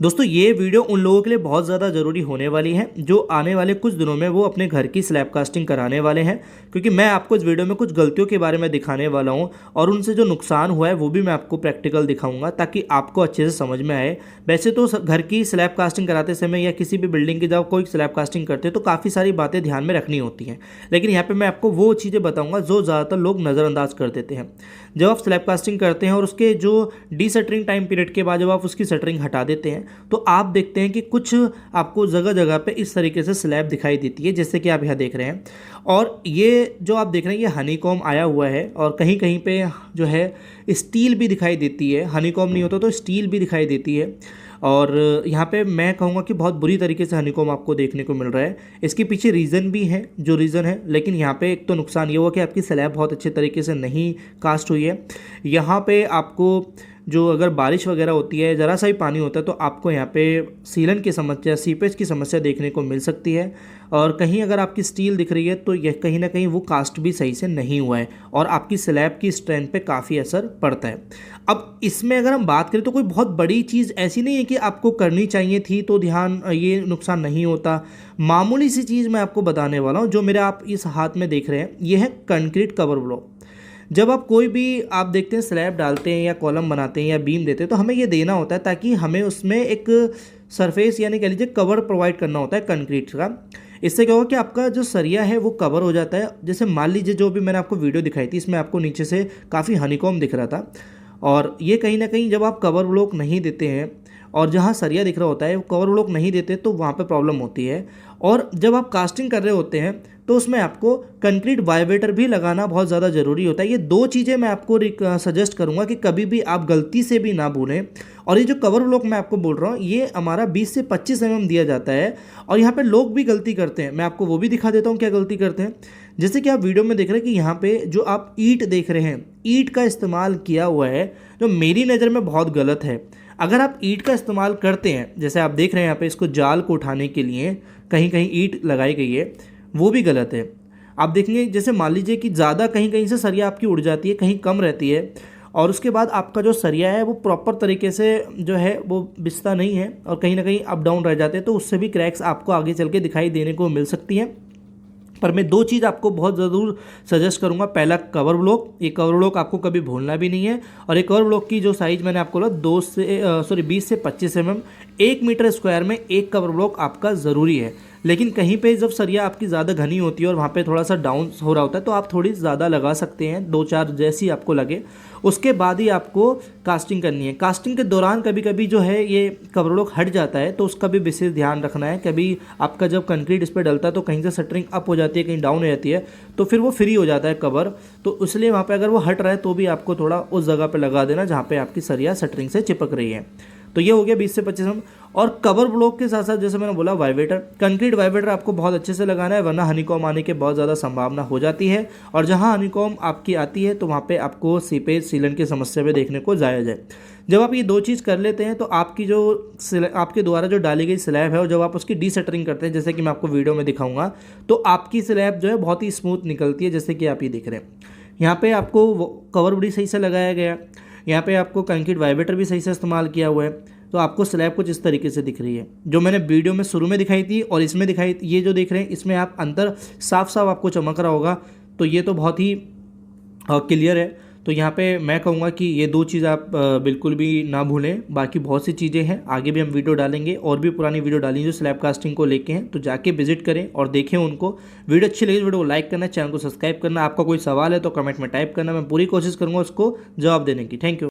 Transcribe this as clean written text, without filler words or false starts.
दोस्तों ये वीडियो उन लोगों के लिए बहुत ज़्यादा ज़रूरी होने वाली है जो आने वाले कुछ दिनों में वो अपने घर की स्लैब कास्टिंग कराने वाले हैं, क्योंकि मैं आपको इस वीडियो में कुछ गलतियों के बारे में दिखाने वाला हूं और उनसे जो नुकसान हुआ है वो भी मैं आपको प्रैक्टिकल दिखाऊंगा ताकि आपको अच्छे से समझ में आए। वैसे तो घर की स्लैब कास्टिंग कराते समय या किसी भी बिल्डिंग की जब कोई स्लैब कास्टिंग करते हैं तो काफ़ी सारी बातें ध्यान में रखनी होती हैं, लेकिन यहाँ पर मैं आपको वो चीज़ें बताऊँगा जो ज़्यादातर लोग नज़रअंदाज कर देते हैं। जब आप स्लैब कास्टिंग करते हैं और उसके जो डीसटरिंग टाइम पीरियड के बाद जब आप उसकी शटरिंग हटा देते हैं तो आप देखते हैं कि कुछ आपको जगह जगह पे इस तरीके से स्लैब दिखाई देती है, जैसे कि आप यहाँ देख रहे हैं। और ये जो आप देख रहे हैं ये हनीकॉम आया हुआ है और कहीं कहीं पे जो है स्टील भी दिखाई देती है। हनीकॉम नहीं होता तो स्टील भी दिखाई देती है। और यहाँ पे मैं कहूँगा कि बहुत बुरी तरीके से हनीकॉम आपको देखने को मिल रहा है। इसके पीछे रीज़न भी है जो रीज़न है, लेकिन यहाँ पे एक तो नुकसान ये हुआ कि आपकी स्लैब बहुत अच्छे तरीके से नहीं कास्ट हुई है। यहाँ पे आपको जो अगर बारिश वगैरह होती है, ज़रा सा ही पानी होता है तो आपको यहाँ पे सीलन की समस्या, सीपेज की समस्या देखने को मिल सकती है। और कहीं अगर आपकी स्टील दिख रही है तो यह कहीं ना कहीं वो कास्ट भी सही से नहीं हुआ है और आपकी स्लैब की स्ट्रेंथ पे काफ़ी असर पड़ता है। अब इसमें अगर हम बात करें तो कोई बहुत बड़ी चीज़ ऐसी नहीं है कि आपको करनी चाहिए थी तो ध्यान ये नुकसान नहीं होता। मामूली सी चीज़ मैं आपको बताने वाला हूँ। जो मेरे आप इस हाथ में देख रहे हैं ये है कंक्रीट कवर ब्लॉक। जब आप कोई भी आप देखते हैं स्लैब डालते हैं या कॉलम बनाते हैं या बीम देते हैं तो हमें ये देना होता है ताकि हमें उसमें एक सरफेस यानी कह लीजिए कवर प्रोवाइड करना होता है कंक्रीट का। इससे क्या होगा कि आपका जो सरिया है वो कवर हो जाता है। जैसे मान लीजिए जो भी मैंने आपको वीडियो दिखाई थी इसमें आपको नीचे से काफ़ी हनीकॉम दिख रहा था और ये कहीं ना कहीं जब आप कवर ब्लॉक नहीं देते हैं और जहाँ सरिया दिख रहा होता है वो कवर ब्लॉक नहीं देते तो वहाँ पे प्रॉब्लम होती है। और जब आप कास्टिंग कर रहे होते हैं तो उसमें आपको कंक्रीट वाइब्रेटर भी लगाना बहुत ज़्यादा ज़रूरी होता है। ये दो चीज़ें मैं आपको सजेस्ट करूँगा कि कभी भी आप गलती से भी ना भूलें। और ये जो कवर ब्लॉक मैं आपको बोल रहा हूँ ये हमारा 20 से 25 mm दिया जाता है और यहाँ पे लोग भी गलती करते हैं। मैं आपको वो भी दिखा देता हूँ क्या गलती करते हैं। जैसे कि आप वीडियो में देख रहे हैं कि यहाँ पे जो आप ईंट देख रहे हैं, ईंट का इस्तेमाल किया हुआ है जो मेरी नज़र में बहुत गलत है। अगर आप ईंट का इस्तेमाल करते हैं, जैसे आप देख रहे हैं यहाँ पे इसको जाल को उठाने के लिए कहीं कहीं ईंट लगाई गई है, वो भी गलत है। आप देखेंगे जैसे मान लीजिए कि ज़्यादा कहीं कहीं से सरिया आपकी उड़ जाती है, कहीं कम रहती है और उसके बाद आपका जो सरिया है वो प्रॉपर तरीके से जो है वो बिछता नहीं है और कहीं ना कहीं अप डाउन रह जाते हैं, तो उससे भी क्रैक्स आपको आगे चल के दिखाई देने को मिल सकती हैं। पर मैं दो चीज़ आपको बहुत ज़रूर सजेस्ट करूंगा। पहला कवर ब्लॉक, ये कवर ब्लॉक आपको कभी भूलना भी नहीं है। और एक कवर ब्लॉक की जो साइज़ मैंने आपको बोला 20 से 25 mm, 1 मीटर स्क्वायर में एक कवर ब्लॉक आपका ज़रूरी है। लेकिन कहीं पे जब सरिया आपकी ज़्यादा घनी होती है और वहाँ पे थोड़ा सा डाउन हो रहा होता है तो आप थोड़ी ज़्यादा लगा सकते हैं, 2-4 जैसी आपको लगे। उसके बाद ही आपको कास्टिंग करनी है। कास्टिंग के दौरान कभी कभी जो है ये कवर ब्लॉक हट जाता है तो उसका भी विशेष ध्यान रखना है। कभी आपका जब कंक्रीट इस पर डलता है तो कहीं से शटरिंग अप हो जाती है, कहीं डाउन हो जाती है तो फिर वो फ्री हो जाता है कवर, तो इसलिए वहाँ पर अगर वो हट रहा है तो भी आपको थोड़ा उस जगह पर लगा देना जहाँ पर आपकी सरिया शटरिंग से चिपक रही है। तो ये हो गया 20 से 25 mm। और कवर ब्लॉक के साथ साथ जैसे मैंने बोला वाइब्रेटर, कंक्रीट वाइब्रेटर आपको बहुत अच्छे से लगाना है वरना हनीकॉम आने की बहुत ज़्यादा संभावना हो जाती है। और जहां हनीकॉम आपकी आती है तो वहां पे आपको सीपेज सीलन की समस्या भी देखने को जायज़ है। जब आप ये दो चीज़ कर लेते हैं तो आपकी जो आपके द्वारा जो डाली गई स्लैब है और जब आप उसकी डीसटरिंग करते हैं, जैसे कि मैं आपको वीडियो में दिखाऊंगा, तो आपकी स्लैब जो है बहुत ही स्मूथ निकलती है, जैसे कि आप ये देख रहे हैं। यहाँ पर आपको कवर बड़ी सही से लगाया गया, यहाँ पे आपको कंक्रीट वाइब्रेटर भी सही से इस्तेमाल किया हुआ है, तो आपको स्लैब कुछ इस तरीके से दिख रही है जो मैंने वीडियो में शुरू में दिखाई थी और इसमें दिखाई। ये जो देख रहे हैं इसमें आप अंतर साफ साफ आपको चमक रहा होगा, तो ये तो बहुत ही क्लियर है। तो यहाँ पे मैं कहूँगा कि ये दो चीज़ आप बिल्कुल भी ना भूलें। बाकी बहुत सी चीज़ें हैं, आगे भी हम वीडियो डालेंगे और भी पुरानी वीडियो डालेंगे जो स्लैब कास्टिंग को लेके हैं, तो जाके विजिट करें और देखें उनको। वीडियो अच्छी लगी वीडियो को लाइक करना, चैनल को सब्सक्राइब करना। आपका कोई सवाल है तो कमेंट में टाइप करना, मैं पूरी कोशिश करूँगा उसको जवाब देने की। Thank you.